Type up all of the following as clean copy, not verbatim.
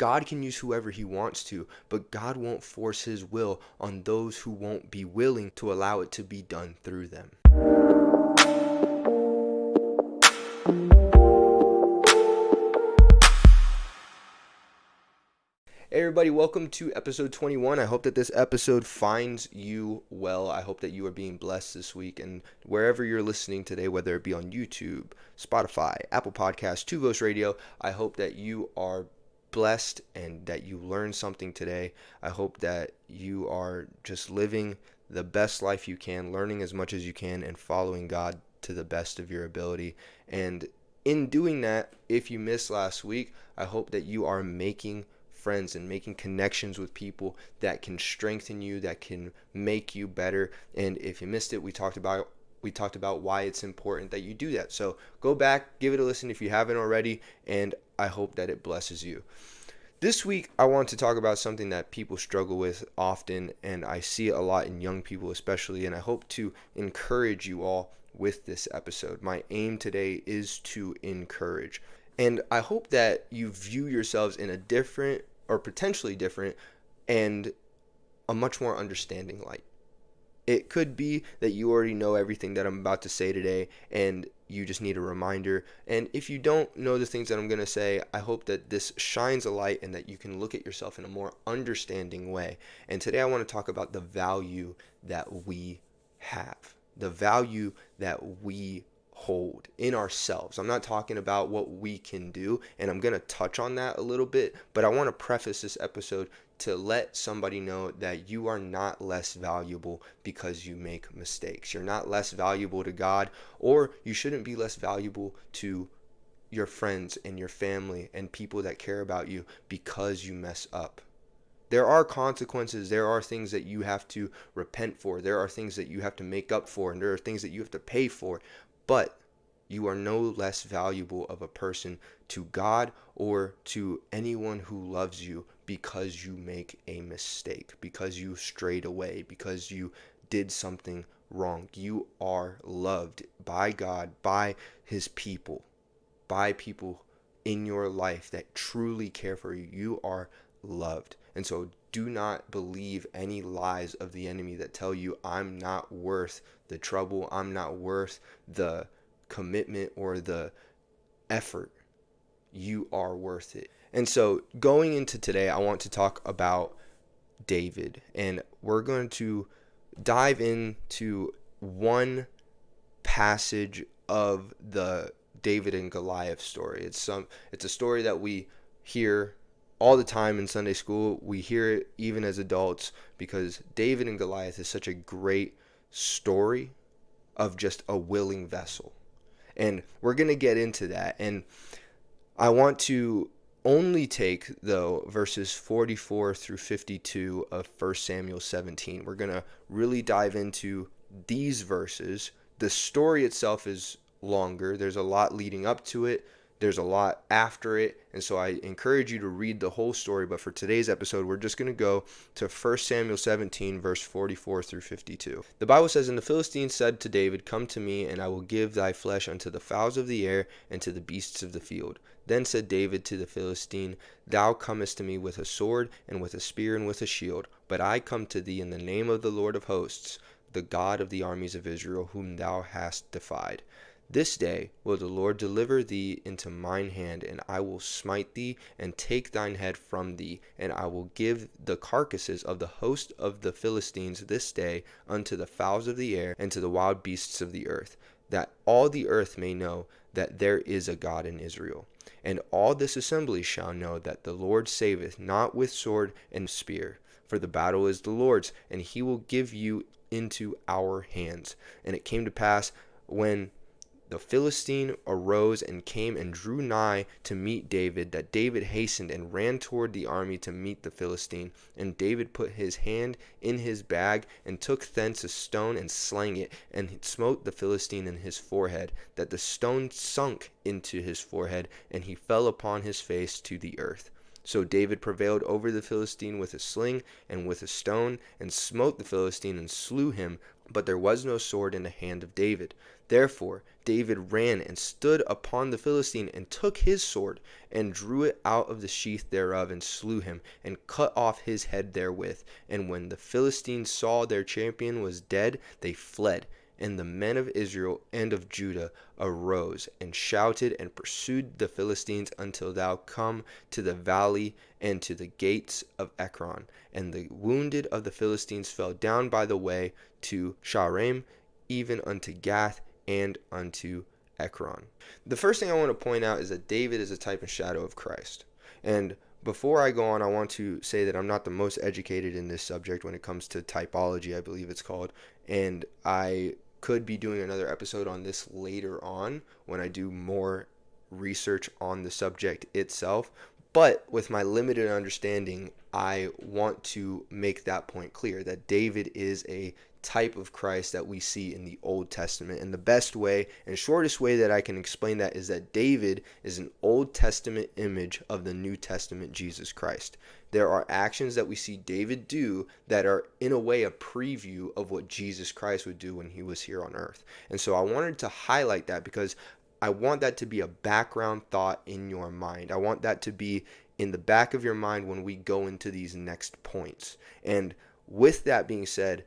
God can use whoever he wants to, but God won't force his will on those who won't be willing to allow it to be done through them. Hey everybody, welcome to episode 21. I hope that this episode finds you well. I hope that you are being blessed this week, and wherever you're listening today, whether it be on YouTube, Spotify, Apple Podcasts, Two Voice Radio, I hope that you are blessed and that you learned something today. I hope that you are just living the best life you can, learning as much as you can, and following God to the best of your ability. And in doing that, if you missed last week, I hope that you are making friends and making connections with people that can strengthen you, that can make you better. And if you missed it, we talked about why it's important that you do that. So go back, give it a listen if you haven't already, and I hope that it blesses you. This week, I want to talk about something that people struggle with often, and I see it a lot in young people especially, and I hope to encourage you all with this episode. My aim today is to encourage. And I hope that you view yourselves in a different or potentially different and a much more understanding light. It could be that you already know everything that I'm about to say today and you just need a reminder. And if you don't know the things that I'm going to say, I hope that this shines a light and that you can look at yourself in a more understanding way. And today I want to talk about the value that we have, the value that we hold in ourselves. I'm not talking about what we can do, and I'm going to touch on that a little bit, but I want to preface this episode to let somebody know that you are not less valuable because you make mistakes. You're not less valuable to God, or you shouldn't be less valuable to your friends and your family and people that care about you because you mess up. There are consequences. There are things that you have to repent for. There are things that you have to make up for, and there are things that you have to pay for. But you are no less valuable of a person to God or to anyone who loves you because you make a mistake, because you strayed away, because you did something wrong. You are loved by God, by his people, by people in your life that truly care for you. You are loved. And so do not believe any lies of the enemy that tell you I'm not worth the trouble, I'm not worth the commitment or the effort. You are worth it. And so going into today, I want to talk about David, and we're going to dive into one passage of the David and Goliath story. It's a story that we hear all the time in Sunday school. We hear it even as adults because David and Goliath is such a great story of just a willing vessel. And we're going to get into that. And I want to only take, though, verses 44 through 52 of 1 Samuel 17. We're going to really dive into these verses. The story itself is longer. There's a lot leading up to it. There's a lot after it, and so I encourage you to read the whole story, but for today's episode, we're just going to go to 1 Samuel 17, verse 44 through 52. The Bible says, "And the Philistines said to David, 'Come to me, and I will give thy flesh unto the fowls of the air and to the beasts of the field.' Then said David to the Philistine, Thou comest to me with a sword, and with a spear, and with a shield, but I come to thee in the name of the Lord of hosts, the God of the armies of Israel, whom thou hast defied. This day will the Lord deliver thee into mine hand, and I will smite thee, and take thine head from thee, and I will give the carcasses of the host of the Philistines this day unto the fowls of the air, and to the wild beasts of the earth, that all the earth may know that there is a God in Israel. And all this assembly shall know that the Lord saveth not with sword and spear, for the battle is the Lord's, and he will give you into our hands. And it came to pass, when the Philistine arose and came and drew nigh to meet David, that David hastened and ran toward the army to meet the Philistine. And David put his hand in his bag, and took thence a stone, and slang it, and smote the Philistine in his forehead, that the stone sunk into his forehead, and he fell upon his face to the earth. So David prevailed over the Philistine with a sling and with a stone, and smote the Philistine, and slew him But there was no sword in the hand of David. Therefore David ran and stood upon the Philistine, and took his sword, and drew it out of the sheath thereof, and slew him, and cut off his head therewith. And when the Philistines saw their champion was dead, they fled. And the men of Israel and of Judah arose, and shouted, and pursued the Philistines until thou come to the valley and to the gates of Ekron. And the wounded of the Philistines fell down by the way to Shaaraim, even unto Gath, and unto Ekron. The first thing I want to point out is that David is a type and shadow of Christ. And before I go on, I want to say that I'm not the most educated in this subject when it comes to typology, I believe it's called. And I could be doing another episode on this later on when I do more research on the subject itself. But with my limited understanding, I want to make that point clear, that David is a type of Christ that we see in the Old Testament. And the best way and shortest way that I can explain that is that David is an Old Testament image of the New Testament Jesus Christ. There are actions that we see David do that are in a way a preview of what Jesus Christ would do when he was here on earth. And so I wanted to highlight that because I want that to be a background thought in your mind. I want that to be in the back of your mind when we go into these next points. And with that being said,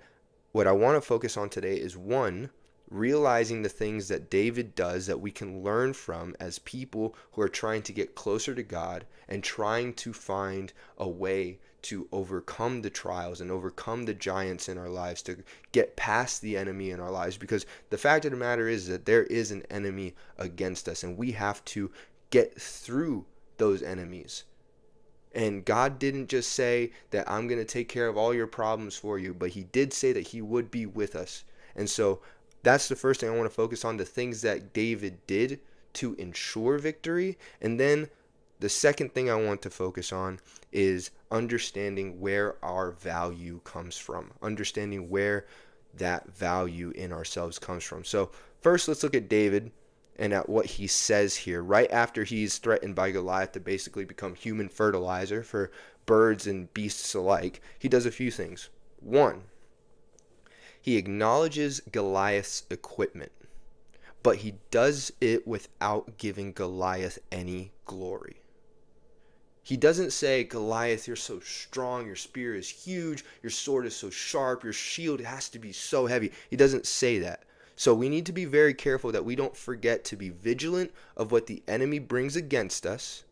what I want to focus on today is, one, realizing the things that David does that we can learn from as people who are trying to get closer to God and trying to find a way to overcome the trials and overcome the giants in our lives, to get past the enemy in our lives. Because the fact of the matter is that there is an enemy against us, and we have to get through those enemies. And God didn't just say that I'm going to take care of all your problems for you, but he did say that he would be with us. And so that's the first thing I want to focus on, the things that David did to ensure victory. And then the second thing I want to focus on is understanding where our value comes from, understanding where that value in ourselves comes from. So first, let's look at David and at what he says here right after he's threatened by Goliath to basically become human fertilizer for birds and beasts alike. He does a few things. One, he acknowledges Goliath's equipment, but he does it without giving Goliath any glory. He doesn't say, Goliath, you're so strong, your spear is huge, your sword is so sharp, your shield has to be so heavy. He doesn't say that. So we need to be very careful that we don't forget to be vigilant of what the enemy brings against us.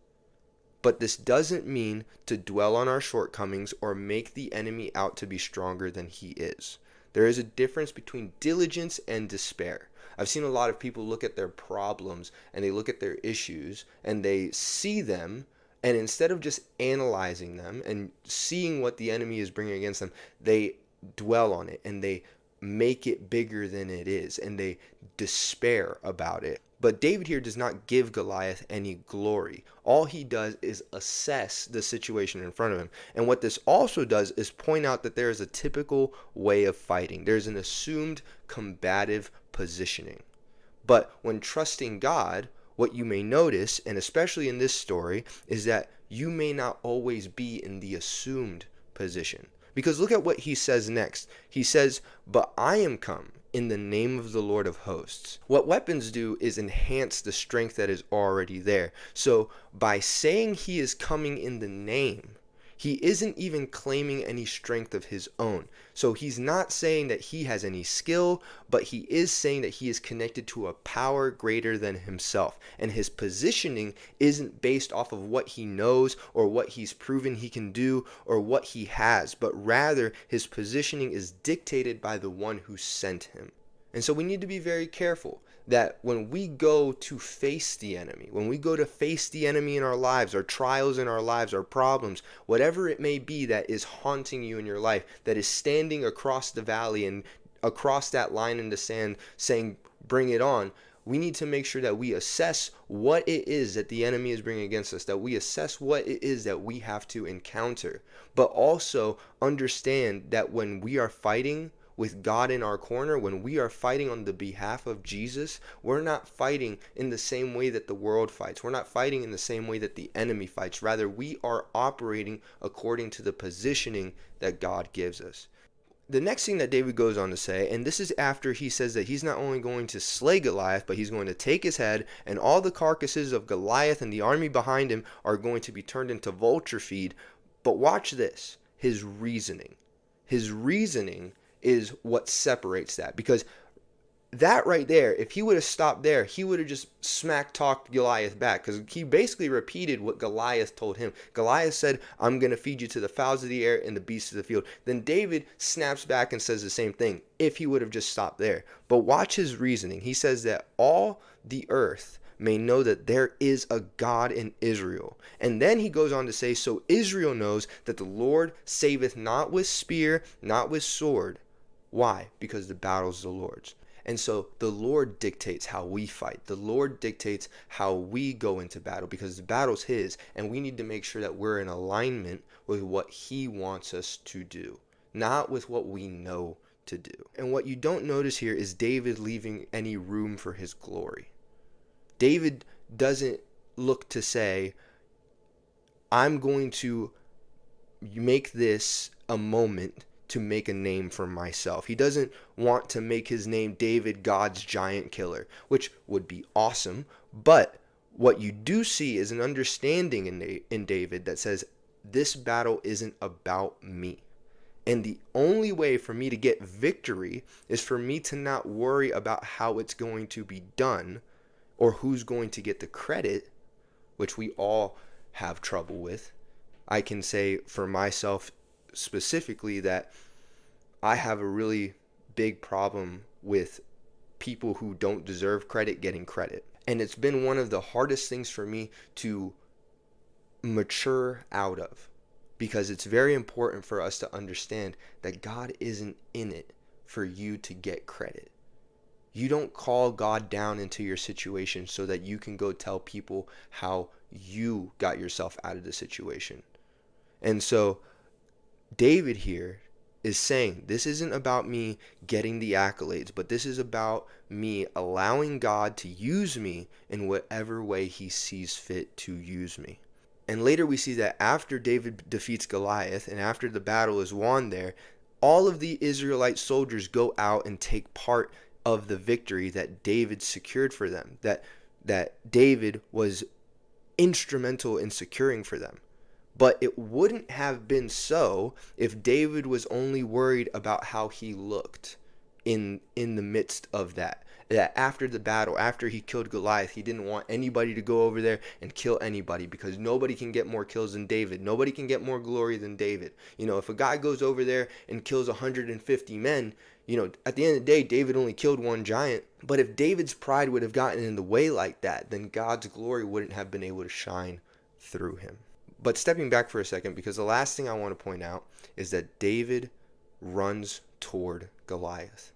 But this doesn't mean to dwell on our shortcomings or make the enemy out to be stronger than he is. There is a difference between diligence and despair. I've seen a lot of people look at their problems and they look at their issues and they see them, and instead of just analyzing them and seeing what the enemy is bringing against them, they dwell on it and they make it bigger than it is, and they despair about it. But David here does not give Goliath any glory. All he does is assess the situation in front of him. And what this also does is point out that there is a typical way of fighting. There's an assumed combative positioning. But when trusting God, what you may notice, and especially in this story, is that you may not always be in the assumed position. Because look at what he says next. He says, but I am come in the name of the Lord of hosts. What weapons do is enhance the strength that is already there. So by saying he is coming in the name, he isn't even claiming any strength of his own. So he's not saying that he has any skill, but he is saying that he is connected to a power greater than himself. And his positioning isn't based off of what he knows or what he's proven he can do or what he has, but rather his positioning is dictated by the one who sent him. And so we need to be very careful that when we go to face the enemy, when we go to face the enemy in our lives, our trials in our lives, our problems, whatever it may be that is haunting you in your life, that is standing across the valley and across that line in the sand saying, bring it on, we need to make sure that we assess what it is that the enemy is bringing against us, that we assess what it is that we have to encounter, but also understand that when we are fighting with God in our corner, when we are fighting on the behalf of Jesus, we're not fighting in the same way that the world fights. We're not fighting in the same way that the enemy fights. Rather, we are operating according to the positioning that God gives us. the next thing that David goes on to say, and this is after he says that he's not only going to slay Goliath, but he's going to take his head, and all the carcasses of Goliath and the army behind him are going to be turned into vulture feed. But watch this, his reasoning. His reasoning is what separates that, because that right there, if he would have stopped there, he would have just smack talked Goliath back, because he basically repeated what Goliath told him. Goliath said, I'm going to feed you to the fowls of the air and the beasts of the field. Then David snaps back and says the same thing, if he would have just stopped there. But watch his reasoning. He says that all the earth may know that there is a God in Israel. And then he goes on to say, so Israel knows that the Lord saveth not with spear, not with sword. Why? Because the battle is the Lord's. And so the Lord dictates how we fight. The Lord dictates how we go into battle, because the battle's his, and we need to make sure that we're in alignment with what he wants us to do, not with what we know to do. And what you don't notice here is David leaving any room for his glory. David doesn't look to say, I'm going to make this a moment to make a name for myself. He doesn't want to make his name David, God's giant killer, which would be awesome. But what you do see is an understanding in David that says, this battle isn't about me. And the only way for me to get victory is for me to not worry about how it's going to be done or who's going to get the credit, which we all have trouble with. I can say for myself specifically that I have a really big problem with people who don't deserve credit getting credit. And it's been one of the hardest things for me to mature out of, because it's very important for us to understand that God isn't in it for you to get credit. You don't call God down into your situation so that you can go tell people how you got yourself out of the situation. And so David here is saying, this isn't about me getting the accolades, but this is about me allowing God to use me in whatever way he sees fit to use me. And later we see that after David defeats Goliath and after the battle is won there, all of the Israelite soldiers go out and take part of the victory that David secured for them, that David was instrumental in securing for them. But it wouldn't have been so if David was only worried about how he looked in the midst of that. That after the battle, after he killed Goliath, he didn't want anybody to go over there and kill anybody, because nobody can get more kills than David. Nobody can get more glory than David. You know, if a guy goes over there and kills 150 men, you know, at the end of the day, David only killed one giant. But if David's pride would have gotten in the way like that, then God's glory wouldn't have been able to shine through him. But stepping back for a second, because the last thing I want to point out is that David runs toward Goliath.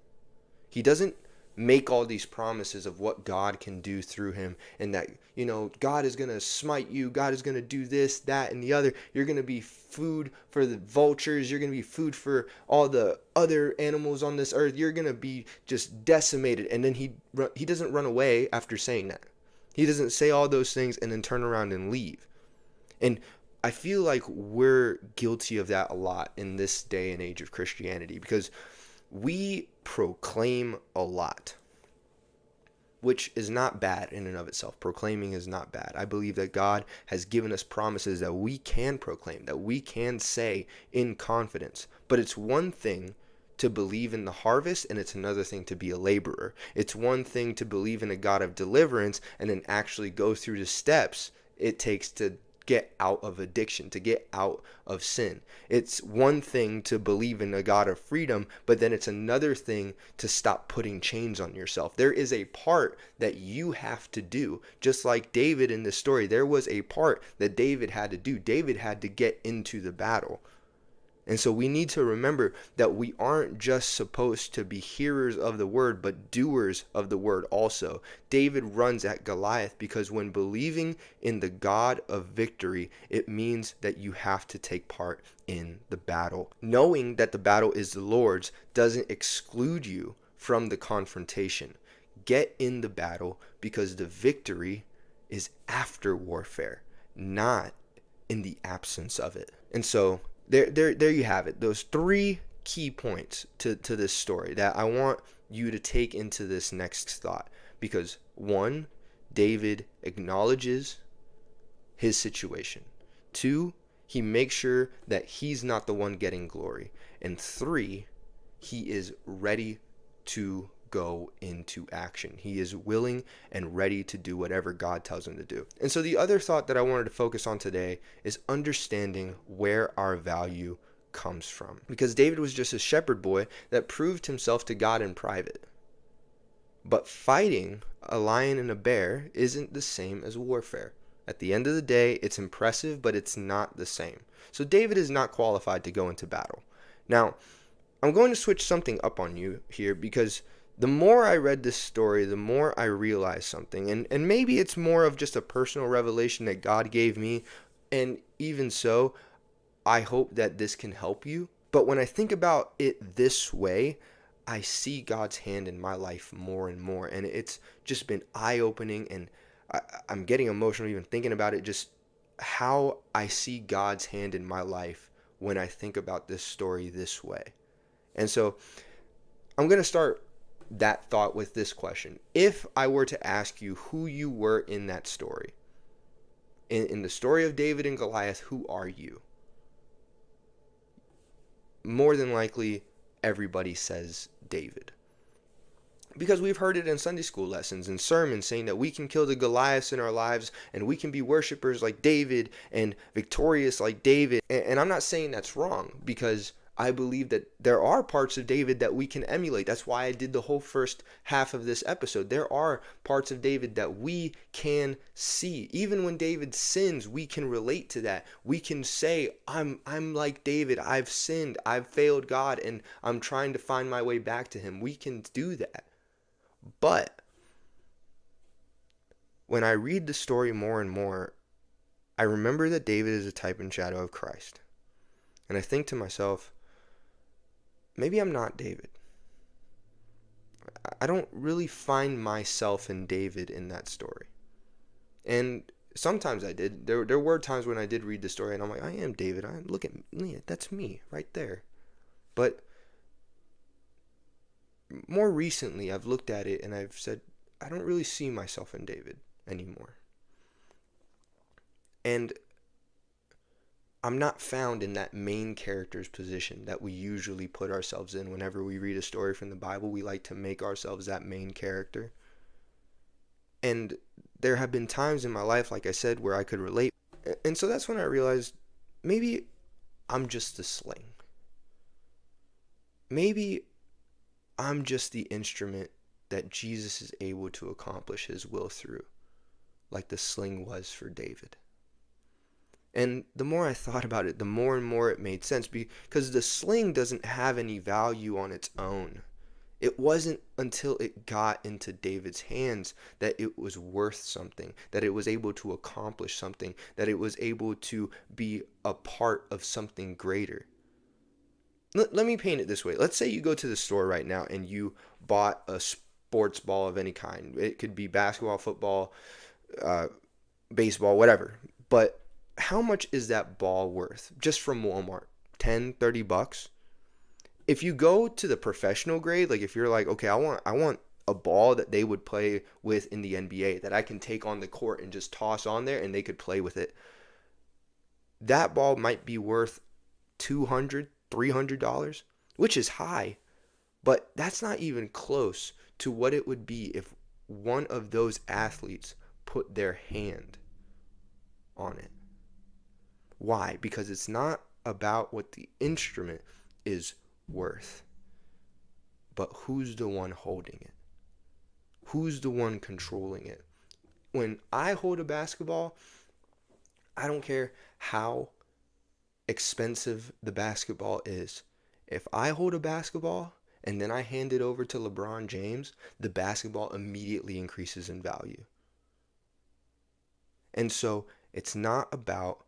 He doesn't make all these promises of what God can do through him, and that, you know, God is going to smite you, God is going to do this, that, and the other. You're going to be food for the vultures, you're going to be food for all the other animals on this earth, you're going to be just decimated. And then he doesn't run away after saying that. He doesn't say all those things and then turn around and leave. And I feel like we're guilty of that a lot in this day and age of Christianity, because we proclaim a lot, which is not bad in and of itself. Proclaiming is not bad. I believe that God has given us promises that we can proclaim, that we can say in confidence. But it's one thing to believe in the harvest, and it's another thing to be a laborer. It's one thing to believe in a God of deliverance and then actually go through the steps it takes to get out of addiction, to get out of sin. It's one thing to believe in a God of freedom, but then it's another thing to stop putting chains on yourself. There is a part that you have to do. Just like David in this story, there was a part that David had to do. David had to get into the battle. And so we need to remember that we aren't just supposed to be hearers of the word, but doers of the word also. David runs at Goliath because when believing in the God of victory, it means that you have to take part in the battle. Knowing that the battle is the Lord's doesn't exclude you from the confrontation. Get in the battle, because the victory is after warfare, not in the absence of it. And so there you have it. Those three key points to this story that I want you to take into this next thought. Because one, David acknowledges his situation. Two, he makes sure that he's not the one getting glory. And three, he is ready to go into action. He is willing and ready to do whatever God tells him to do. And so the other thought that I wanted to focus on today is understanding where our value comes from. Because David was just a shepherd boy that proved himself to God in private. But fighting a lion and a bear isn't the same as warfare. At the end of the day, it's impressive, but it's not the same. So David is not qualified to go into battle. Now, I'm going to switch something up on you here, because the more I read this story, the more I realized something. And maybe it's more of just a personal revelation that God gave me. And even so, I hope that this can help you. But when I think about it this way, I see God's hand in my life more and more. And it's just been eye-opening, and I'm getting emotional even thinking about it, just how I see God's hand in my life when I think about this story this way. And so I'm going to start that thought with this question. If I were to ask you who you were in that story, in the story of David and Goliath, who are you? More than likely, everybody says David. Because we've heard it in Sunday school lessons and sermons saying that we can kill the Goliaths in our lives and we can be worshipers like David and victorious like David. And I'm not saying that's wrong, because I believe that there are parts of David that we can emulate. That's why I did the whole first half of this episode. There are parts of David that we can see. Even when David sins, we can relate to that. We can say, I'm like David. I've sinned. I've failed God, and I'm trying to find my way back to him. We can do that. But when I read the story more and more, I remember that David is a type and shadow of Christ. And I think to myself, maybe I'm not David. I don't really find myself in David in that story. And sometimes I did. There were times when I did read the story and I'm like, I am David. Look at me. That's me right there. But more recently, I've looked at it and I've said, I don't really see myself in David anymore. And I'm not found in that main character's position that we usually put ourselves in whenever we read a story from the Bible. We like to make ourselves that main character. And there have been times in my life, like I said, where I could relate. And so that's when I realized maybe I'm just the sling. Maybe I'm just the instrument that Jesus is able to accomplish his will through, like the sling was for David. And the more I thought about it, the more and more it made sense, because the sling doesn't have any value on its own. It wasn't until it got into David's hands that it was worth something, that it was able to accomplish something, that it was able to be a part of something greater. Let me paint it this way. Let's say you go to the store right now and you bought a sports ball of any kind. It could be basketball, football, baseball, whatever. But how much is that ball worth just from Walmart? 10, 30 bucks? If you go to the professional grade, like if you're like, okay, I want a ball that they would play with in the NBA that I can take on the court and just toss on there and they could play with it. That ball might be worth $200, $300, which is high, but that's not even close to what it would be if one of those athletes put their hand on it. Why? Because it's not about what the instrument is worth, but who's the one holding it? Who's the one controlling it? When I hold a basketball, I don't care how expensive the basketball is. If I hold a basketball and then I hand it over to LeBron James, the basketball immediately increases in value. And so it's not about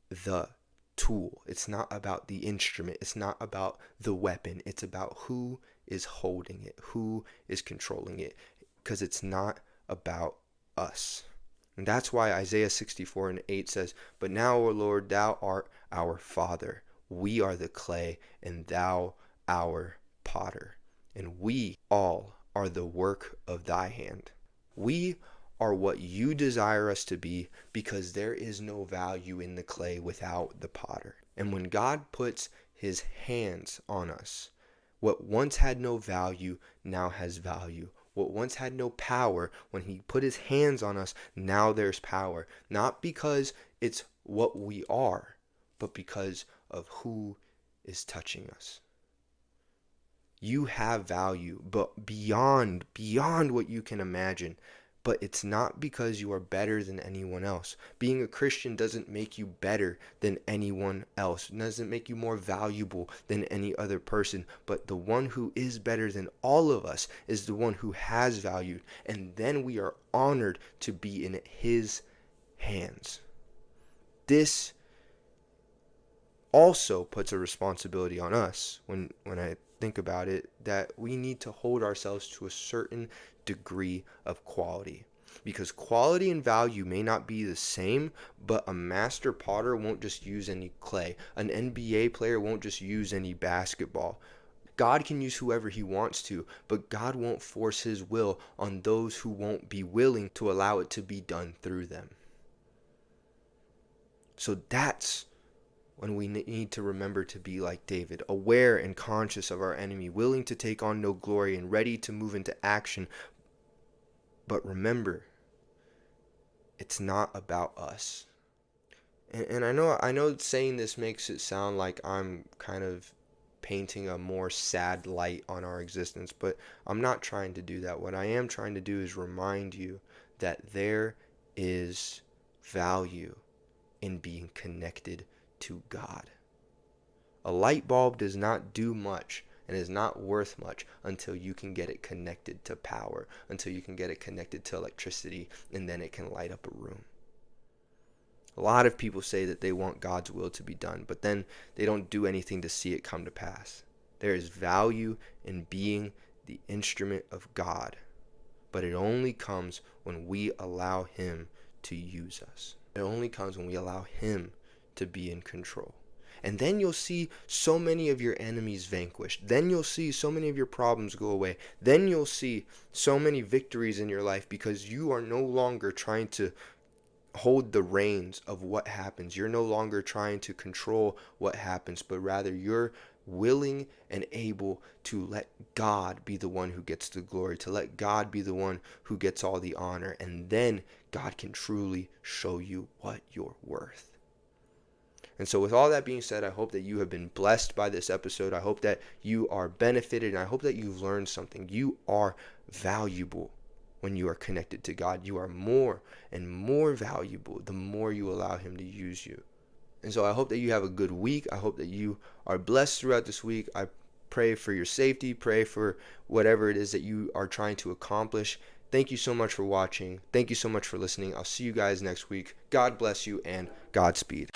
the tool. It's not about the instrument. It's not about the weapon. It's about who is holding it, who is controlling it, because it's not about us. And that's why Isaiah 64:8 says, "But now, O Lord, thou art our Father. We are the clay, and thou our potter, and we all are the work of thy hand. We are what you desire us to be, because there is no value in the clay without the potter. And when God puts his hands on us, what once had no value now has value. What once had no power, when he put his hands on us, now there's power. Not because it's what we are, but because of who is touching us. You have value, but beyond what you can imagine. But it's not because you are better than anyone else. Being a Christian doesn't make you better than anyone else. It doesn't make you more valuable than any other person. But the one who is better than all of us is the one who has value. And then we are honored to be in his hands. This also puts a responsibility on us when I think about it, that we need to hold ourselves to a certain degree of quality, because quality and value may not be the same, but a master potter won't just use any clay. An NBA player won't just use any basketball. God can use whoever he wants to, but God won't force his will on those who won't be willing to allow it to be done through them. So that's when we need to remember to be like David, aware and conscious of our enemy, willing to take on no glory and ready to move into action. But remember, it's not about us. And I know saying this makes it sound like I'm kind of painting a more sad light on our existence, but I'm not trying to do that. What I am trying to do is remind you that there is value in being connected to God. A light bulb does not do much and is not worth much until you can get it connected to power, until you can get it connected to electricity, and then it can light up a room. A lot of people say that they want God's will to be done, but then they don't do anything to see it come to pass. There is value in being the instrument of God, but it only comes when we allow him to use us. It only comes when we allow him to be in control. And then you'll see so many of your enemies vanquished. Then you'll see so many of your problems go away. Then you'll see so many victories in your life, because you are no longer trying to hold the reins of what happens. You're no longer trying to control what happens, but rather you're willing and able to let God be the one who gets the glory, to let God be the one who gets all the honor. And then God can truly show you what you're worth. And so with all that being said, I hope that you have been blessed by this episode. I hope that you are benefited, and I hope that you've learned something. You are valuable when you are connected to God. You are more and more valuable the more you allow him to use you. And so I hope that you have a good week. I hope that you are blessed throughout this week. I pray for your safety. Pray for whatever it is that you are trying to accomplish. Thank you so much for watching. Thank you so much for listening. I'll see you guys next week. God bless you, and Godspeed.